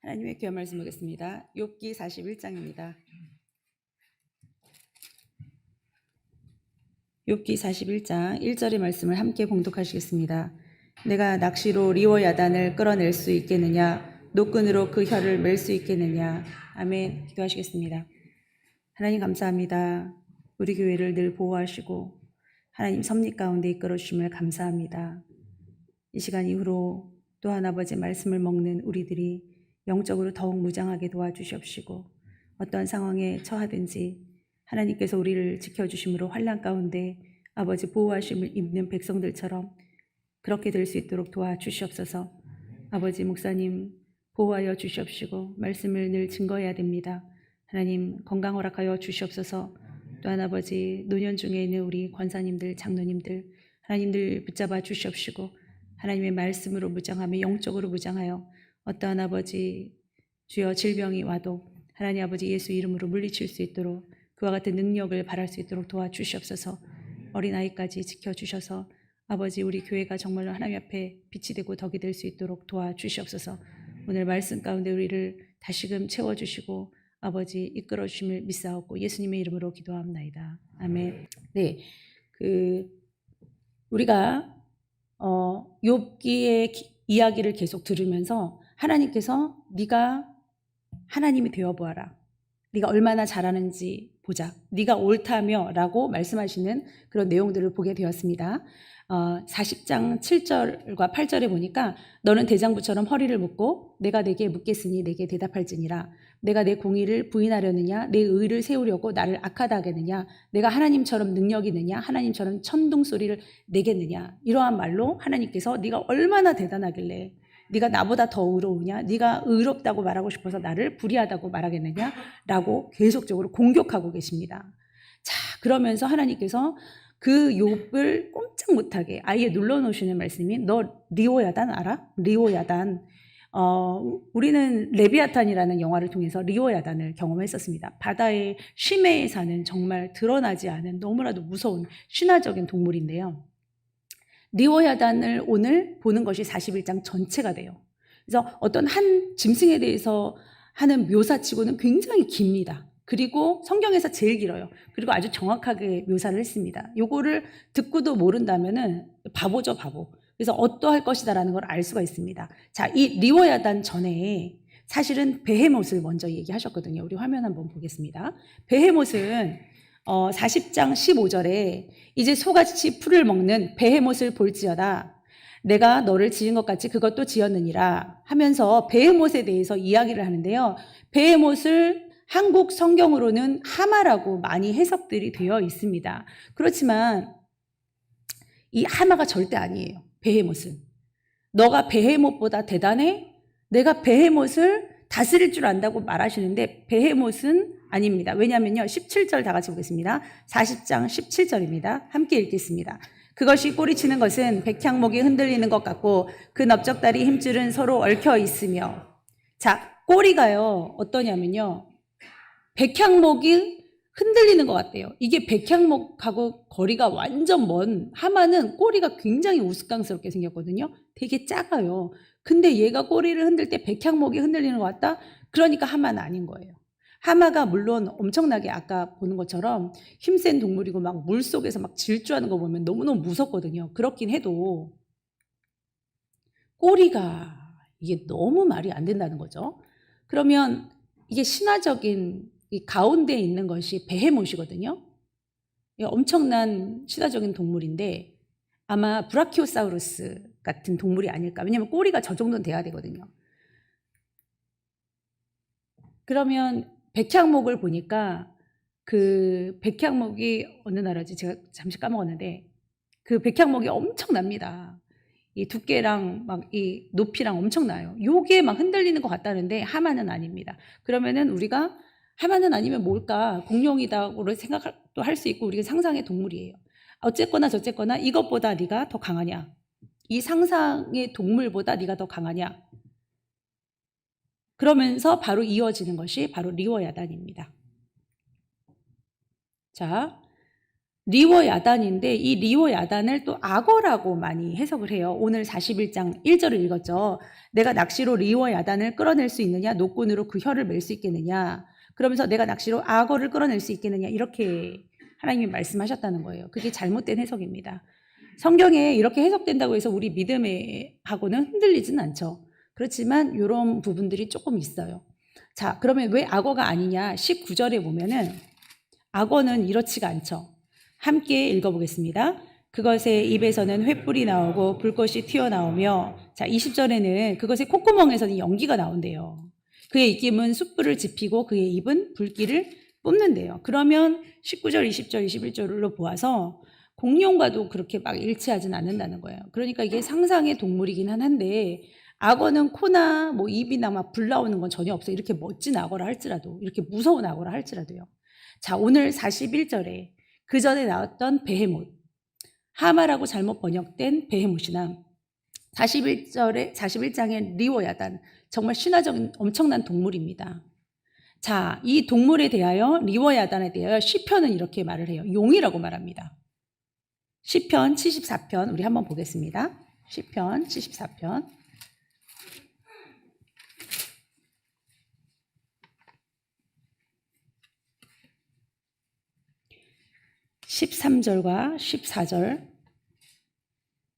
하나님의 귀한 말씀 보겠습니다. 욥기 41장입니다. 욥기 41장 1절의 말씀을 함께 봉독하시겠습니다. 내가 낚시로 리워야단을 끌어낼 수 있겠느냐, 노끈으로 그 혀를 맬 수 있겠느냐. 아멘. 기도하시겠습니다. 하나님 감사합니다. 우리 교회를 늘 보호하시고 하나님 섭리 가운데 이끌어 주심을 감사합니다. 이 시간 이후로 또한 아버지 말씀을 먹는 우리들이 영적으로 더욱 무장하게 도와주시옵시고, 어떠한 상황에 처하든지 하나님께서 우리를 지켜주심으로 환난 가운데 아버지 보호하심을 입는 백성들처럼 그렇게 될 수 있도록 도와주시옵소서. 아버지 목사님 보호하여 주시옵시고 말씀을 늘 증거해야 됩니다. 하나님 건강 허락하여 주시옵소서. 또한 아버지 노년 중에 있는 우리 권사님들, 장로님들 하나님들 붙잡아 주시옵시고 하나님의 말씀으로 무장하며 영적으로 무장하여 어떠한 아버지 주여 질병이 와도 하나님 아버지 예수 이름으로 물리칠 수 있도록 그와 같은 능력을 발할 수 있도록 도와주시옵소서. 어린아이까지 지켜주셔서 아버지 우리 교회가 정말로 하나님 앞에 빛이 되고 덕이 될 수 있도록 도와주시옵소서. 오늘 말씀 가운데 우리를 다시금 채워주시고 아버지 이끌어 주심을 믿사옵고 예수님의 이름으로 기도합나이다. 아멘. 네, 우리가 욥기의 이야기를 계속 들으면서 하나님께서 네가 하나님이 되어보아라, 네가 얼마나 잘하는지 보자, 네가 옳다며 라고 말씀하시는 그런 내용들을 보게 되었습니다. 40장 7절과 8절에 보니까 너는 대장부처럼 허리를 묶고 내가 내게 묻겠으니 내게 대답할지니라. 내가 내 공의를 부인하려느냐, 내 의를 세우려고 나를 악하다 하겠느냐, 내가 하나님처럼 능력이 있느냐, 하나님처럼 천둥소리를 내겠느냐. 이러한 말로 하나님께서 네가 얼마나 대단하길래 네가 나보다 더 의로우냐, 네가 의롭다고 말하고 싶어서 나를 불의하다고 말하겠느냐 라고 계속적으로 공격하고 계십니다. 자, 그러면서 하나님께서 그 욥을 꼼짝 못하게 아예 눌러놓으시는 말씀이, 너 리워야단 알아? 리워야단. 우리는 레비아탄이라는 영화를 통해서 리워야단을 경험했었습니다. 바다의 심해에 사는 정말 드러나지 않은 너무나도 무서운 신화적인 동물인데요. 리워야단을 오늘 보는 것이 41장 전체가 돼요. 그래서 어떤 한 짐승에 대해서 하는 묘사치고는 굉장히 깁니다. 그리고 성경에서 제일 길어요. 그리고 아주 정확하게 묘사를 했습니다. 요거를 듣고도 모른다면은 바보죠, 바보. 그래서 어떠할 것이다라는 걸 알 수가 있습니다. 자, 이 리워야단 전에 사실은 베헤못을 먼저 얘기하셨거든요. 우리 화면 한번 보겠습니다. 베헤못은 40장 15절에 이제 소같이 풀을 먹는 베헤못을 볼지어다, 내가 너를 지은 것 같이 그것도 지었느니라 하면서 베헤못에 대해서 이야기를 하는데요. 베헤못을 한국 성경으로는 하마라고 많이 해석들이 되어 있습니다. 그렇지만 이 하마가 절대 아니에요. 베헤못은 너가 베헤못보다 대단해? 내가 베헤못을 다스릴 줄 안다고 말하시는데 베헤못은 아닙니다. 왜냐하면요, 17절 다 같이 보겠습니다. 40장 17절입니다. 함께 읽겠습니다. 그것이 꼬리치는 것은 백향목이 흔들리는 것 같고 그 넓적다리 힘줄은 서로 얽혀 있으며. 자, 꼬리가요 어떠냐면요, 백향목이 흔들리는 것 같아요. 이게 백향목하고 거리가 완전 먼 하마는 꼬리가 굉장히 우스꽝스럽게 생겼거든요. 되게 작아요. 근데 얘가 꼬리를 흔들 때 백향목이 흔들리는 것 같다? 그러니까 하마는 아닌 거예요. 하마가 물론 엄청나게 아까 보는 것처럼 힘센 동물이고 막 물속에서 막 질주하는 거 보면 너무너무 무섭거든요. 그렇긴 해도 꼬리가 이게 너무 말이 안 된다는 거죠. 그러면 이게 신화적인 이 가운데에 있는 것이 베헤못이거든요. 엄청난 신화적인 동물인데 아마 브라키오사우루스 같은 동물이 아닐까. 왜냐하면 꼬리가 저 정도는 돼야 되거든요. 그러면 백향목을 보니까 그 백향목이 어느 나라지? 제가 잠시 까먹었는데 그 백향목이 엄청납니다. 이 두께랑 막 이 높이랑 엄청나요. 요게 막 흔들리는 것 같다는데 하마는 아닙니다. 그러면은 우리가 하마는 아니면 뭘까? 공룡이다고 생각도 할 수 있고 우리가 상상의 동물이에요. 어쨌거나 저쨌거나 이것보다 네가 더 강하냐? 이 상상의 동물보다 네가 더 강하냐? 그러면서 바로 이어지는 것이 바로 리워야단입니다. 자, 리워 야단인데 이 리워 야단을 또 악어라고 많이 해석을 해요. 오늘 41장 1절을 읽었죠. 내가 낚시로 리워 야단을 끌어낼 수 있느냐, 노끈으로 그 혀를 맬 수 있겠느냐, 그러면서 내가 낚시로 악어를 끌어낼 수 있겠느냐, 이렇게 하나님이 말씀하셨다는 거예요. 그게 잘못된 해석입니다. 성경에 이렇게 해석된다고 해서 우리 믿음에 하고는 흔들리지는 않죠. 그렇지만 이런 부분들이 조금 있어요. 자, 그러면 왜 악어가 아니냐? 19절에 보면은 악어는 이렇지가 않죠. 함께 읽어보겠습니다. 그것의 입에서는 횃불이 나오고 불꽃이 튀어나오며, 자, 20절에는 그것의 콧구멍에서는 연기가 나온대요. 그의 입김은 숯불을 지피고 그의 입은 불길을 뿜는데요. 그러면 19절, 20절, 21절로 보아서 공룡과도 그렇게 막 일치하진 않는다는 거예요. 그러니까 이게 상상의 동물이긴 한데, 악어는 코나 뭐 입이나 막 불 나오는 건 전혀 없어요. 이렇게 멋진 악어라 할지라도, 이렇게 무서운 악어라 할지라도요. 자, 오늘 41절에 그 전에 나왔던 베헤못, 하마라고 잘못 번역된 베헤못이나 41장의 리워야단, 정말 신화적인 엄청난 동물입니다. 자, 이 동물에 대하여, 리워야단에 대하여 시편은 이렇게 말을 해요. 용이라고 말합니다. 시편 74편 우리 한번 보겠습니다. 시편 74편 13절과 14절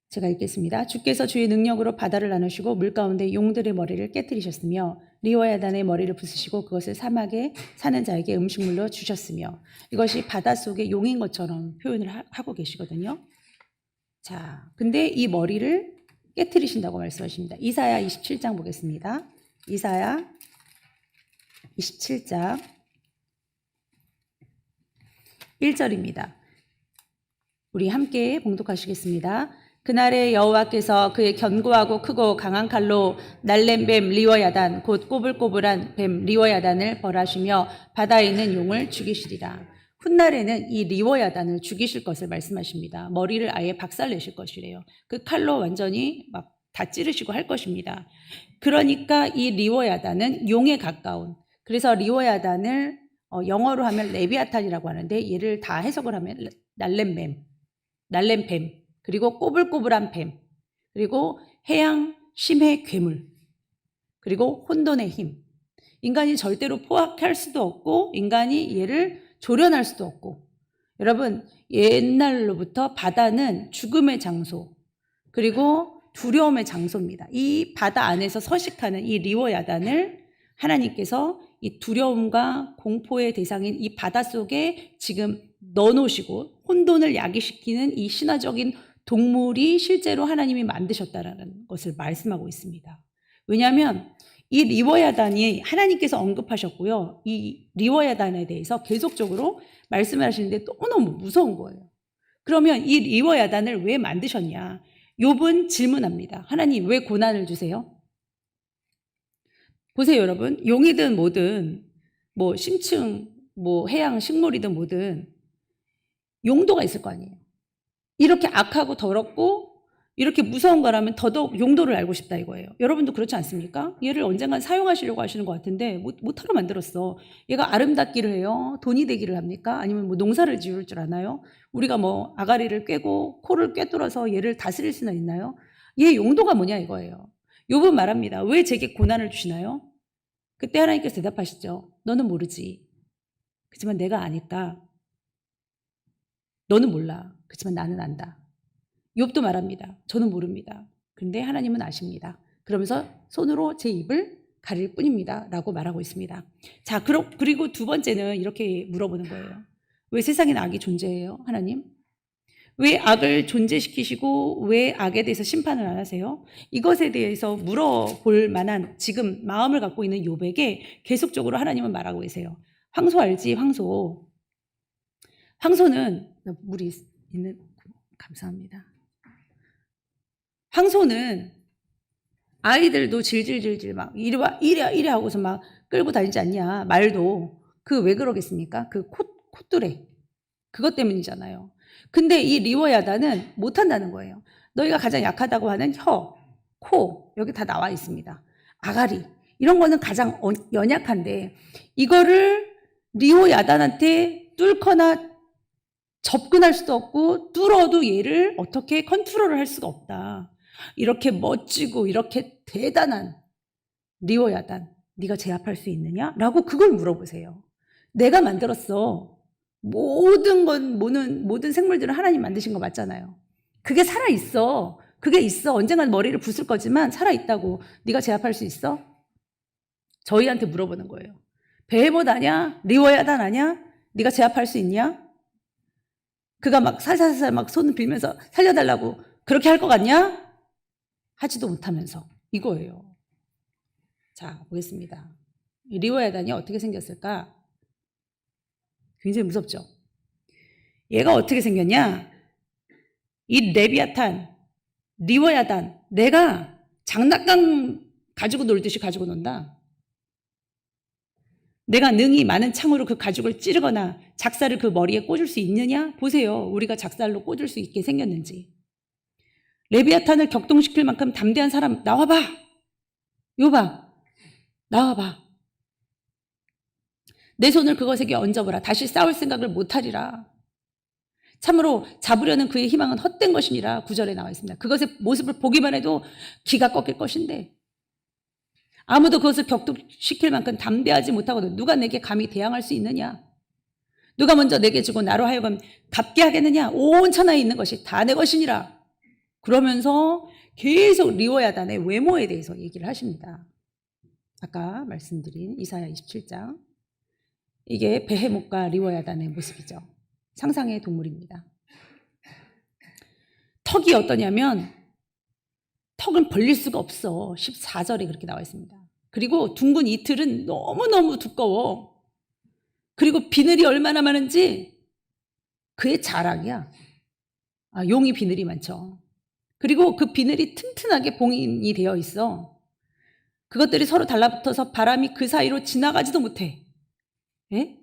제가 읽겠습니다. 주께서 주의 능력으로 바다를 나누시고 물가운데 용들의 머리를 깨뜨리셨으며 리워야단의 머리를 부수시고 그것을 사막에 사는 자에게 음식물로 주셨으며, 이것이 바닷속의 용인 것처럼 표현을 하고 계시거든요. 자, 근데 이 머리를 깨뜨리신다고 말씀하십니다. 이사야 27장 보겠습니다. 이사야 27장 1절입니다. 우리 함께 봉독하시겠습니다. 그날에 여호와께서 그의 견고하고 크고 강한 칼로 날랜 뱀 리워야단 곧 꼬불꼬불한 뱀 리워야단을 벌하시며 바다에 있는 용을 죽이시리라. 훗날에는 이 리워야단을 죽이실 것을 말씀하십니다. 머리를 아예 박살내실 것이래요. 그 칼로 완전히 막 다 찌르시고 할 것입니다. 그러니까 이 리워야단은 용에 가까운, 그래서 리워야단을 영어로 하면 레비아탄이라고 하는데, 얘를 다 해석을 하면 날랜 뱀, 그리고 꼬불꼬불한 뱀, 그리고 해양 심해 괴물, 그리고 혼돈의 힘. 인간이 절대로 포악할 수도 없고 인간이 얘를 조련할 수도 없고. 여러분, 옛날로부터 바다는 죽음의 장소, 그리고 두려움의 장소입니다. 이 바다 안에서 서식하는 이 리워야단을 하나님께서 이 두려움과 공포의 대상인 이 바다 속에 지금 넣어놓으시고 혼돈을 야기시키는 이 신화적인 동물이 실제로 하나님이 만드셨다라는 것을 말씀하고 있습니다. 왜냐하면 이 리워야단이 하나님께서 언급하셨고요. 이 리워야단에 대해서 계속적으로 말씀을 하시는데 너무너무 무서운 거예요. 그러면 이 리워야단을 왜 만드셨냐? 욥은 질문합니다. 하나님, 왜 고난을 주세요? 보세요, 여러분. 용이든 뭐든, 뭐 심층, 뭐 해양 식물이든 뭐든 용도가 있을 거 아니에요. 이렇게 악하고 더럽고 이렇게 무서운 거라면 더더욱 용도를 알고 싶다 이거예요. 여러분도 그렇지 않습니까? 얘를 언젠간 사용하시려고 하시는 것 같은데 못하러 만들었어. 얘가 아름답기를 해요? 돈이 되기를 합니까? 아니면 뭐 농사를 지을 줄 아나요? 우리가 뭐 아가리를 꿰고 코를 꿰뚫어서 얘를 다스릴 수는 있나요? 얘 용도가 뭐냐 이거예요. 욥은 말합니다. 왜 제게 고난을 주시나요? 그때 하나님께서 대답하시죠. 너는 모르지. 그렇지만 내가 아니까. 너는 몰라. 그렇지만 나는 안다. 욥도 말합니다. 저는 모릅니다. 그런데 하나님은 아십니다. 그러면서 손으로 제 입을 가릴 뿐입니다. 라고 말하고 있습니다. 자, 그리고 두 번째는 이렇게 물어보는 거예요. 왜 세상엔 악이 존재해요? 하나님? 왜 악을 존재시키시고 왜 악에 대해서 심판을 안 하세요? 이것에 대해서 물어볼 만한 지금 마음을 갖고 있는 욥에게 계속적으로 하나님은 말하고 계세요. 황소 알지? 황소. 황소는 물이 있는, 감사합니다. 황소는 아이들도 질질질질 막 이래 하고서 막 끌고 다니지 않냐. 말도. 그 왜 그러겠습니까? 그 콧뚜레. 그것 때문이잖아요. 근데 이 리워야단은 못한다는 거예요. 너희가 가장 약하다고 하는 혀, 코, 여기 다 나와 있습니다. 아가리. 이런 거는 가장 연약한데 이거를 리워야단한테 뚫거나 접근할 수도 없고 뚫어도 얘를 어떻게 컨트롤을 할 수가 없다. 이렇게 멋지고 이렇게 대단한 리워야단, 네가 제압할 수 있느냐? 라고 그걸 물어보세요. 내가 만들었어. 모든 생물들은 하나님 만드신 거 맞잖아요. 그게 살아있어. 그게 있어. 언젠간 머리를 부술 거지만 살아있다고. 네가 제압할 수 있어? 저희한테 물어보는 거예요. 베헤못 아냐? 리워야단 아냐? 네가 제압할 수 있냐? 그가 막 살살살 막 손을 빌면서 살려달라고 그렇게 할 것 같냐? 하지도 못하면서 이거예요. 자, 보겠습니다. 리워야단이 어떻게 생겼을까? 굉장히 무섭죠? 얘가 어떻게 생겼냐? 이 레비아탄, 리워야단, 내가 장난감 가지고 놀듯이 가지고 논다. 내가 능히 많은 창으로 그 가죽을 찌르거나 작살을 그 머리에 꽂을 수 있느냐? 보세요. 우리가 작살로 꽂을 수 있게 생겼는지. 레비아탄을 격동시킬 만큼 담대한 사람 나와봐. 요봐. 나와봐. 내 손을 그것에게 얹어보라. 다시 싸울 생각을 못하리라. 참으로 잡으려는 그의 희망은 헛된 것이니라. 9절에 나와 있습니다. 그것의 모습을 보기만 해도 기가 꺾일 것인데 아무도 그것을 격동시킬 만큼 담대하지 못하거든. 누가 내게 감히 대항할 수 있느냐? 누가 먼저 내게 주고 나로 하여금 갚게 하겠느냐? 온 천하에 있는 것이 다 내 것이니라. 그러면서 계속 리워야단의 외모에 대해서 얘기를 하십니다. 아까 말씀드린 이사야 27장. 이게 베헤못과 리워야단의 모습이죠. 상상의 동물입니다. 턱이 어떠냐면 턱은 벌릴 수가 없어. 14절에 그렇게 나와 있습니다. 그리고 둥근 이틀은 너무너무 두꺼워. 그리고 비늘이 얼마나 많은지 그의 자랑이야. 용이 비늘이 많죠. 그리고 그 비늘이 튼튼하게 봉인이 되어 있어. 그것들이 서로 달라붙어서 바람이 그 사이로 지나가지도 못해. 예?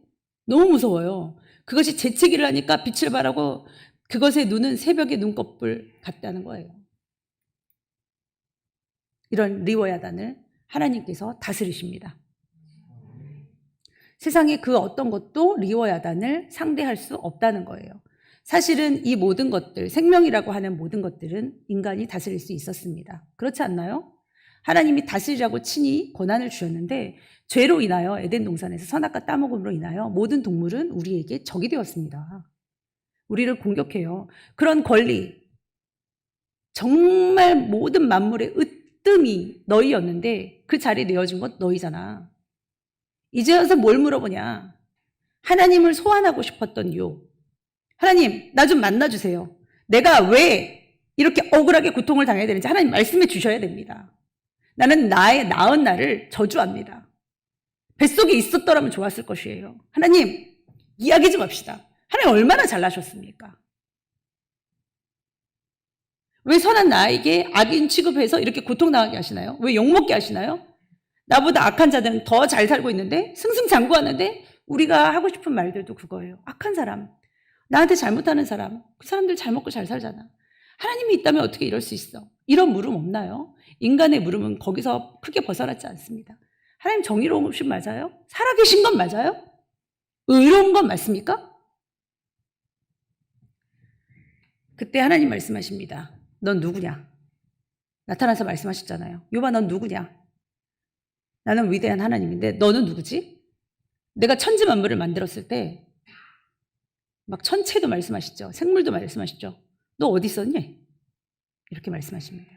너무 무서워요. 그것이 재채기를 하니까 빛을 발하고 그것의 눈은 새벽의 눈꺼풀 같다는 거예요. 이런 리워야단을 하나님께서 다스리십니다. 세상에 그 어떤 것도 리워야단을 상대할 수 없다는 거예요. 사실은 이 모든 것들, 생명이라고 하는 모든 것들은 인간이 다스릴 수 있었습니다. 그렇지 않나요? 하나님이 다스리라고 친히 권한을 주셨는데 죄로 인하여 에덴 동산에서 선악과 따먹음으로 인하여 모든 동물은 우리에게 적이 되었습니다. 우리를 공격해요. 그런 권리, 정말 모든 만물의 으뜸이 너희였는데 그 자리에 내어준 건 너희잖아. 이제 와서 뭘 물어보냐? 하나님을 소환하고 싶었던 욥. 하나님, 나 좀 만나주세요. 내가 왜 이렇게 억울하게 고통을 당해야 되는지 하나님 말씀해 주셔야 됩니다. 나는 나의 나은 나를 저주합니다. 뱃속에 있었더라면 좋았을 것이에요. 하나님, 이야기 좀 합시다. 하나님 얼마나 잘나셨습니까? 왜 선한 나에게 악인 취급해서 이렇게 고통당하게 하시나요? 왜 욕먹게 하시나요? 나보다 악한 자들은 더 잘 살고 있는데 승승장구하는데 우리가 하고 싶은 말들도 그거예요. 악한 사람, 나한테 잘못하는 사람, 그 사람들 잘 먹고 잘 살잖아. 하나님이 있다면 어떻게 이럴 수 있어? 이런 물음 없나요? 인간의 물음은 거기서 크게 벗어나지 않습니다. 하나님 정의로우신 맞아요? 살아계신 건 맞아요? 의로운 건 맞습니까? 그때 하나님 말씀하십니다. 넌 누구냐? 나타나서 말씀하셨잖아요. 욥아, 넌 누구냐? 나는 위대한 하나님인데 너는 누구지? 내가 천지 만물을 만들었을 때 막 천체도 말씀하시죠. 생물도 말씀하시죠. 너 어디 있었니? 이렇게 말씀하십니다.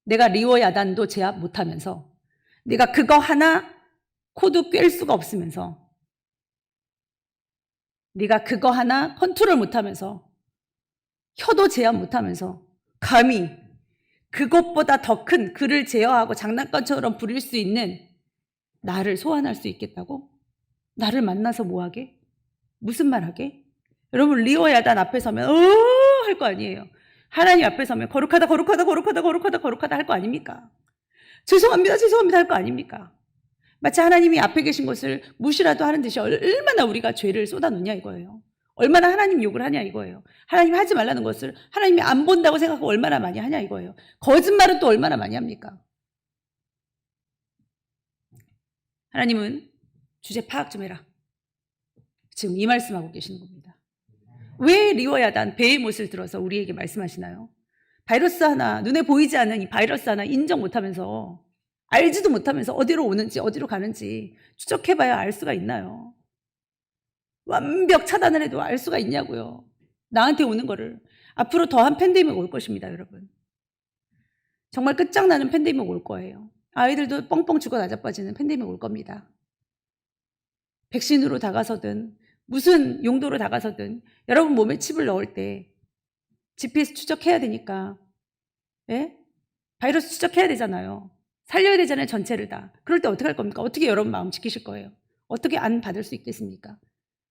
내가 리워야단도 제압 못하면서 내가 그거 하나 코도 꿰일 수가 없으면서 네가 그거 하나 컨트롤 못하면서 혀도 제압 못하면서 감히 그것보다 더 큰 그를 제어하고 장난감처럼 부릴 수 있는 나를 소환할 수 있겠다고? 나를 만나서 뭐하게? 무슨 말 하게? 여러분 리워야단 앞에 서면 할 거 아니에요. 하나님 앞에 서면 거룩하다 거룩하다 거룩하다 거룩하다 거룩하다 할 거 아닙니까? 죄송합니다 죄송합니다 할 거 아닙니까? 마치 하나님이 앞에 계신 것을 무시라도 하는 듯이 얼마나 우리가 죄를 쏟아놓냐 이거예요. 얼마나 하나님 욕을 하냐 이거예요. 하나님 하지 말라는 것을 하나님이 안 본다고 생각하고 얼마나 많이 하냐 이거예요. 거짓말은 또 얼마나 많이 합니까? 하나님은 주제 파악 좀 해라. 지금 이 말씀하고 계시는 겁니다. 왜 리워야단 베헤못을 들어서 우리에게 말씀하시나요? 바이러스 하나, 눈에 보이지 않는 이 바이러스 하나 인정 못하면서, 알지도 못하면서 어디로 오는지 어디로 가는지 추적해봐야 알 수가 있나요? 완벽 차단을 해도 알 수가 있냐고요. 나한테 오는 거를. 앞으로 더한 팬데믹 올 것입니다, 여러분. 정말 끝장나는 팬데믹 올 거예요. 아이들도 뻥뻥 죽어 나자빠지는 팬데믹 올 겁니다. 백신으로 다가서든 무슨 용도로 다가서든 여러분 몸에 칩을 넣을 때 GPS 추적해야 되니까, 예? 바이러스 추적해야 되잖아요. 살려야 되잖아요, 전체를 다. 그럴 때 어떻게 할 겁니까? 어떻게 여러분 마음 지키실 거예요? 어떻게 안 받을 수 있겠습니까?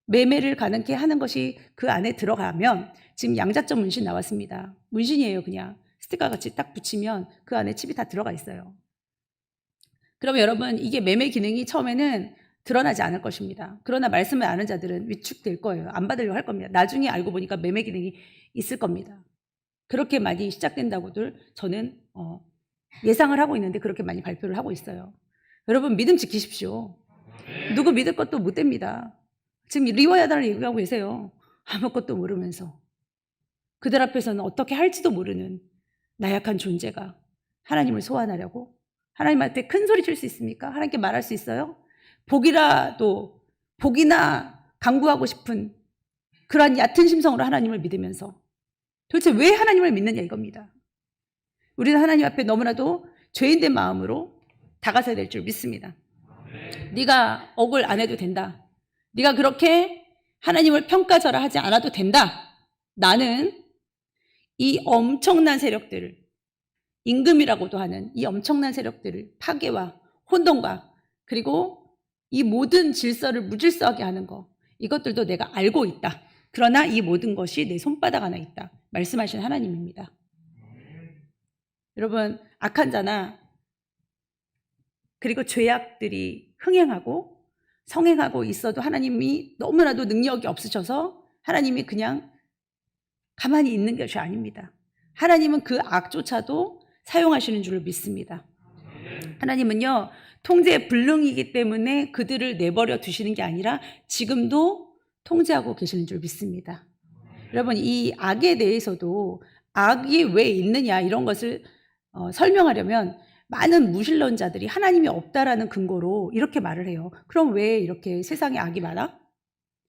매매를 가능케 하는 것이 그 안에 들어가면, 지금 양자점 문신 나왔습니다. 문신이에요, 그냥. 스티커 같이 딱 붙이면 그 안에 칩이 다 들어가 있어요. 그러면 여러분, 이게 매매 기능이 처음에는 드러나지 않을 것입니다. 그러나 말씀을 아는 자들은 위축될 거예요. 안 받으려고 할 겁니다. 나중에 알고 보니까 매매 기능이 있을 겁니다. 그렇게 많이 시작된다고들 저는 예상을 하고 있는데 그렇게 많이 발표를 하고 있어요. 여러분, 믿음 지키십시오. 누구 믿을 것도 못 됩니다. 지금 리워야단을 얘기하고 계세요. 아무것도 모르면서. 그들 앞에서는 어떻게 할지도 모르는 나약한 존재가 하나님을 소환하려고? 하나님한테 큰 소리 칠 수 있습니까? 하나님께 말할 수 있어요? 복이나 강구하고 싶은 그러한 얕은 심성으로 하나님을 믿으면서 도대체 왜 하나님을 믿느냐 이겁니다. 우리는 하나님 앞에 너무나도 죄인된 마음으로 다가서야 될 줄 믿습니다. 네가 억울 안 해도 된다. 네가 그렇게 하나님을 평가절하 하지 않아도 된다. 나는 이 엄청난 세력들을, 임금이라고도 하는 이 엄청난 세력들을 파괴와 혼돈과 그리고 이 모든 질서를 무질서하게 하는 거, 이것들도 내가 알고 있다. 그러나 이 모든 것이 내 손바닥 안에 있다. 말씀하신 하나님입니다. 여러분, 악한 자나 그리고 죄악들이 흥행하고 성행하고 있어도 하나님이 너무나도 능력이 없으셔서 하나님이 그냥 가만히 있는 것이 아닙니다. 하나님은 그 악조차도 사용하시는 줄 믿습니다. 하나님은요, 통제의 불능이기 때문에 그들을 내버려 두시는 게 아니라 지금도 통제하고 계시는 줄 믿습니다. 여러분, 이 악에 대해서도 악이 왜 있느냐 이런 것을 설명하려면 많은 무신론자들이 하나님이 없다라는 근거로 이렇게 말을 해요. 그럼 왜 이렇게 세상에 악이 많아?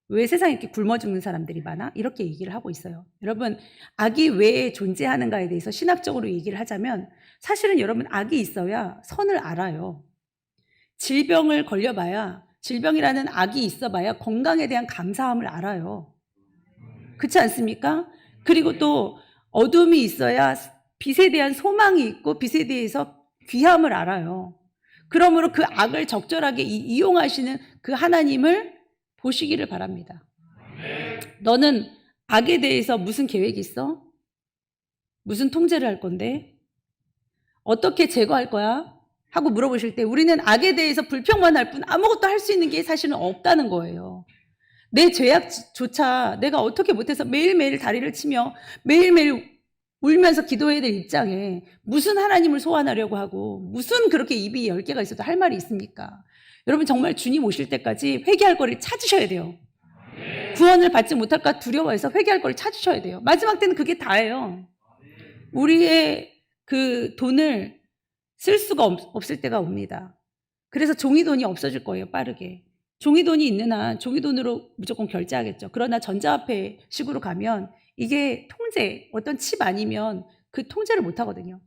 왜 세상에 이렇게 굶어 죽는 사람들이 많아? 이렇게 얘기를 하고 있어요. 여러분, 악이 왜 존재하는가에 대해서 신학적으로 얘기를 하자면 사실은 여러분, 악이 있어야 선을 알아요. 질병을 걸려봐야, 질병이라는 악이 있어봐야 건강에 대한 감사함을 알아요. 그렇지 않습니까? 그리고 또 어둠이 있어야 빛에 대한 소망이 있고 빛에 대해서 귀함을 알아요. 그러므로 그 악을 적절하게 이용하시는 그 하나님을 보시기를 바랍니다. 너는 악에 대해서 무슨 계획이 있어? 무슨 통제를 할 건데? 어떻게 제거할 거야? 하고 물어보실 때 우리는 악에 대해서 불평만 할 뿐 아무것도 할 수 있는 게 사실은 없다는 거예요. 내 죄악조차 내가 어떻게 못해서 매일매일 다리를 치며 매일매일 울면서 기도해야 될 입장에 무슨 하나님을 소환하려고 하고 무슨 그렇게 입이 10개가 있어도 할 말이 있습니까? 여러분, 정말 주님 오실 때까지 회개할 거를 찾으셔야 돼요. 구원을 받지 못할까 두려워해서 회개할 거를 찾으셔야 돼요. 마지막 때는 그게 다예요. 우리의 그 돈을 쓸 수가 없을 때가 옵니다. 그래서 종이돈이 없어질 거예요, 빠르게. 종이돈이 있는 한 종이돈으로 무조건 결제하겠죠. 그러나 전자화폐 식으로 가면 이게 통제, 어떤 칩 아니면 그 통제를 못 하거든요.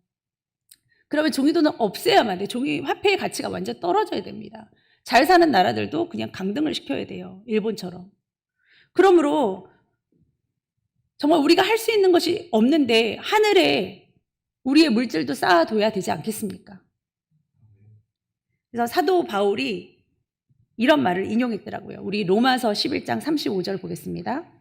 그러면 종이돈은 없애야만 돼요. 종이화폐의 가치가 완전 떨어져야 됩니다. 잘 사는 나라들도 그냥 강등을 시켜야 돼요. 일본처럼. 그러므로 정말 우리가 할 수 있는 것이 없는데 하늘에 우리의 물질도 쌓아둬야 되지 않겠습니까? 그래서 사도 바울이 이런 말을 인용했더라고요. 우리 로마서 11장 35절 보겠습니다.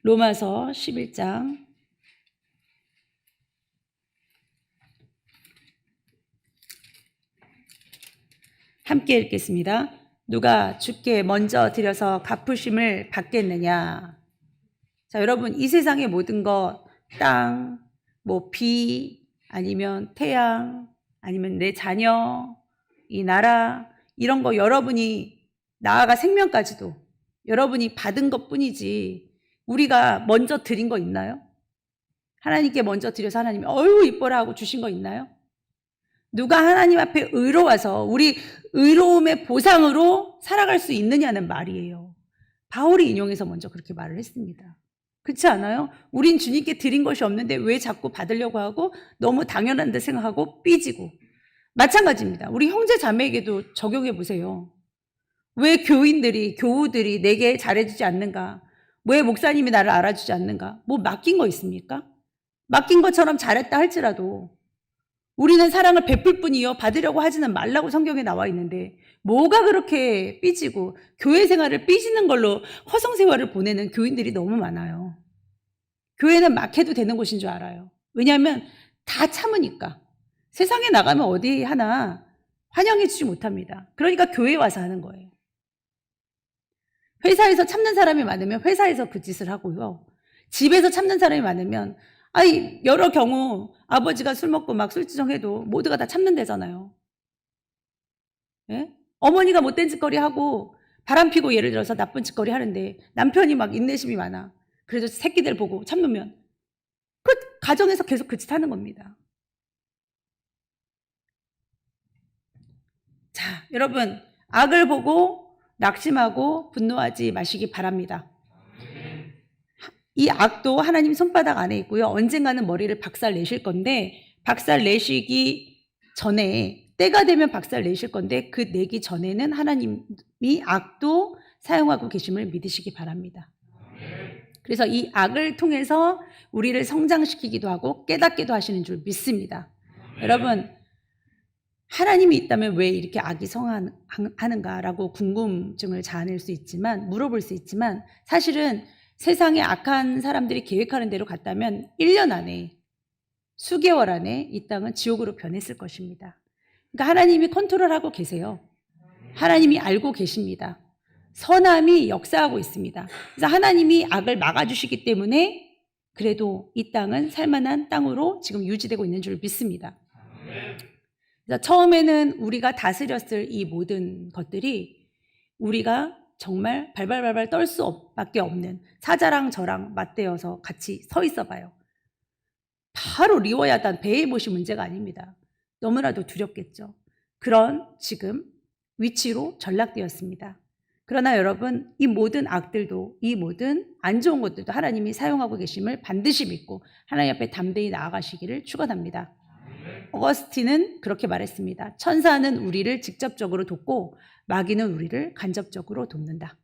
로마서 11장 함께 읽겠습니다. 누가 주께 먼저 드려서 갚으심을 받겠느냐? 자, 여러분, 이 세상의 모든 것, 땅, 비, 아니면 태양, 아니면 내 자녀, 이 나라, 이런 거 여러분이 나아가 생명까지도 여러분이 받은 것뿐이지 우리가 먼저 드린 거 있나요? 하나님께 먼저 드려서 하나님이 어휴 이뻐라 하고 주신 거 있나요? 누가 하나님 앞에 의로워서 우리 의로움의 보상으로 살아갈 수 있느냐는 말이에요. 바울이 인용해서 먼저 그렇게 말을 했습니다. 그렇지 않아요? 우린 주님께 드린 것이 없는데 왜 자꾸 받으려고 하고 너무 당연한 듯 생각하고 삐지고. 마찬가지입니다. 우리 형제 자매에게도 적용해 보세요. 왜 교우들이 내게 잘해주지 않는가? 왜 목사님이 나를 알아주지 않는가? 뭐 맡긴 거 있습니까? 맡긴 것처럼 잘했다 할지라도 우리는 사랑을 베풀 뿐이요 받으려고 하지는 말라고 성경에 나와 있는데 뭐가 그렇게 삐지고 교회 생활을 삐지는 걸로 허송세월을 보내는 교인들이 너무 많아요. 교회는 막 해도 되는 곳인 줄 알아요. 왜냐하면 다 참으니까. 세상에 나가면 어디 하나 환영해 주지 못합니다. 그러니까 교회에 와서 하는 거예요. 회사에서 참는 사람이 많으면 회사에서 그 짓을 하고요. 집에서 참는 사람이 많으면 여러 경우 아버지가 술 먹고 막 술주정해도 모두가 다 참는 데잖아요. 예? 어머니가 못된 짓거리 하고 바람 피고 예를 들어서 나쁜 짓거리 하는데 남편이 막 인내심이 많아. 그래서 새끼들 보고 참으면 그 가정에서 계속 그 짓 하는 겁니다. 자, 여러분 악을 보고 낙심하고 분노하지 마시기 바랍니다. 이 악도 하나님 손바닥 안에 있고요. 언젠가는 머리를 박살 내실 건데 박살 내시기 전에 때가 되면 박살 내실 건데 그 내기 전에는 하나님이 악도 사용하고 계심을 믿으시기 바랍니다. 그래서 이 악을 통해서 우리를 성장시키기도 하고 깨닫기도 하시는 줄 믿습니다. 여러분 하나님이 있다면 왜 이렇게 악이 성하는가라고 궁금증을 자아낼 수 있지만 물어볼 수 있지만 사실은 세상에 악한 사람들이 계획하는 대로 갔다면 1년 안에 수개월 안에 이 땅은 지옥으로 변했을 것입니다. 그러니까 하나님이 컨트롤하고 계세요. 하나님이 알고 계십니다. 선함이 역사하고 있습니다. 그래서 하나님이 악을 막아주시기 때문에 그래도 이 땅은 살만한 땅으로 지금 유지되고 있는 줄 믿습니다. 그래서 처음에는 우리가 다스렸을 이 모든 것들이 우리가 정말 발발발발 떨 수밖에 없는 사자랑 저랑 맞대어서 같이 서 있어 봐요. 바로 리워야단 배의 못이 문제가 아닙니다. 너무나도 두렵겠죠. 그런 지금 위치로 전락되었습니다. 그러나 여러분 이 모든 악들도 이 모든 안 좋은 것들도 하나님이 사용하고 계심을 반드시 믿고 하나님 앞에 담대히 나아가시기를 축원합니다. 어거스틴은 그렇게 말했습니다. 천사는 우리를 직접적으로 돕고 마귀는 우리를 간접적으로 돕는다.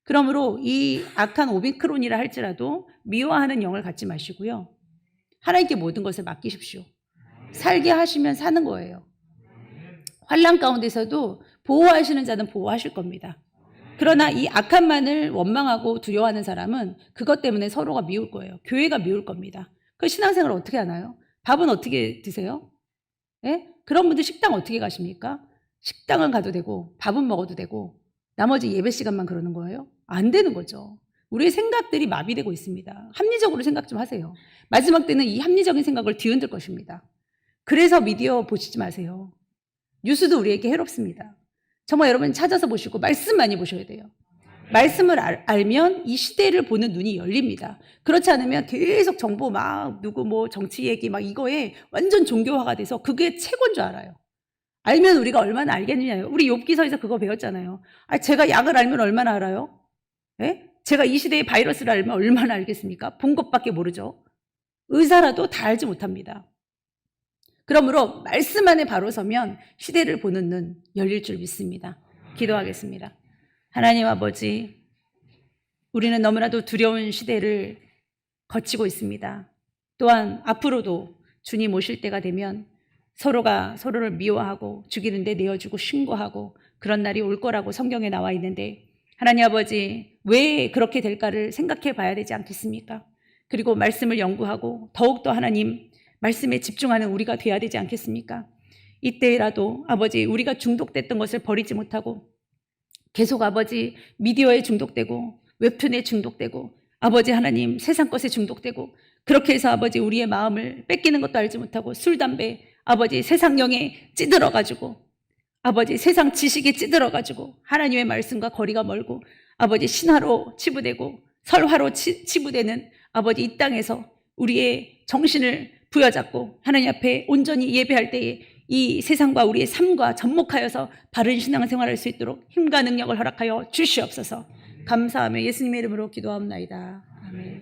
그러므로 이 악한 오미크론이라 할지라도 미워하는 영을 갖지 마시고요. 하나님께 모든 것을 맡기십시오. 살게 하시면 사는 거예요. 환난 가운데서도 보호하시는 자는 보호하실 겁니다. 그러나 이 악한만을 원망하고 두려워하는 사람은 그것 때문에 서로가 미울 거예요. 교회가 미울 겁니다. 그 신앙생활을 어떻게 하나요? 밥은 어떻게 드세요? 예? 그런 분들 식당 어떻게 가십니까? 식당은 가도 되고 밥은 먹어도 되고 나머지 예배 시간만 그러는 거예요? 안 되는 거죠. 우리의 생각들이 마비되고 있습니다. 합리적으로 생각 좀 하세요. 마지막 때는 이 합리적인 생각을 뒤흔들 것입니다. 그래서 미디어 보시지 마세요. 뉴스도 우리에게 해롭습니다. 정말 여러분 찾아서 보시고 말씀 많이 보셔야 돼요. 말씀을 알면 이 시대를 보는 눈이 열립니다. 그렇지 않으면 계속 정보 막 누구 뭐 정치 얘기 막 이거에 완전 종교화가 돼서 그게 최고인 줄 알아요. 알면 우리가 얼마나 알겠느냐요. 우리 욥기서에서 그거 배웠잖아요. 제가 약을 알면 얼마나 알아요? 예? 제가 이 시대의 바이러스를 알면 얼마나 알겠습니까? 본 것밖에 모르죠. 의사라도 다 알지 못합니다. 그러므로 말씀 안에 바로 서면 시대를 보는 눈 열릴 줄 믿습니다. 기도하겠습니다. 하나님 아버지, 우리는 너무나도 두려운 시대를 거치고 있습니다. 또한 앞으로도 주님 오실 때가 되면 서로가 서로를 미워하고 죽이는데 내어주고 신고하고 그런 날이 올 거라고 성경에 나와 있는데 하나님 아버지, 왜 그렇게 될까를 생각해 봐야 되지 않겠습니까? 그리고 말씀을 연구하고 더욱더 하나님 말씀에 집중하는 우리가 돼야 되지 않겠습니까? 이때라도 아버지, 우리가 중독됐던 것을 버리지 못하고 계속 아버지 미디어에 중독되고 웹툰에 중독되고 아버지 하나님 세상 것에 중독되고 그렇게 해서 아버지 우리의 마음을 뺏기는 것도 알지 못하고 술, 담배 아버지 세상령에 찌들어가지고 아버지 세상 지식에 찌들어가지고 하나님의 말씀과 거리가 멀고 아버지 신화로 치부되고 설화로 치부되는 아버지 이 땅에서 우리의 정신을 부여잡고 하나님 앞에 온전히 예배할 때에 이 세상과 우리의 삶과 접목하여서 바른 신앙생활할 수 있도록 힘과 능력을 허락하여 주시옵소서. 감사하며 예수님의 이름으로 기도하옵나이다. 아멘.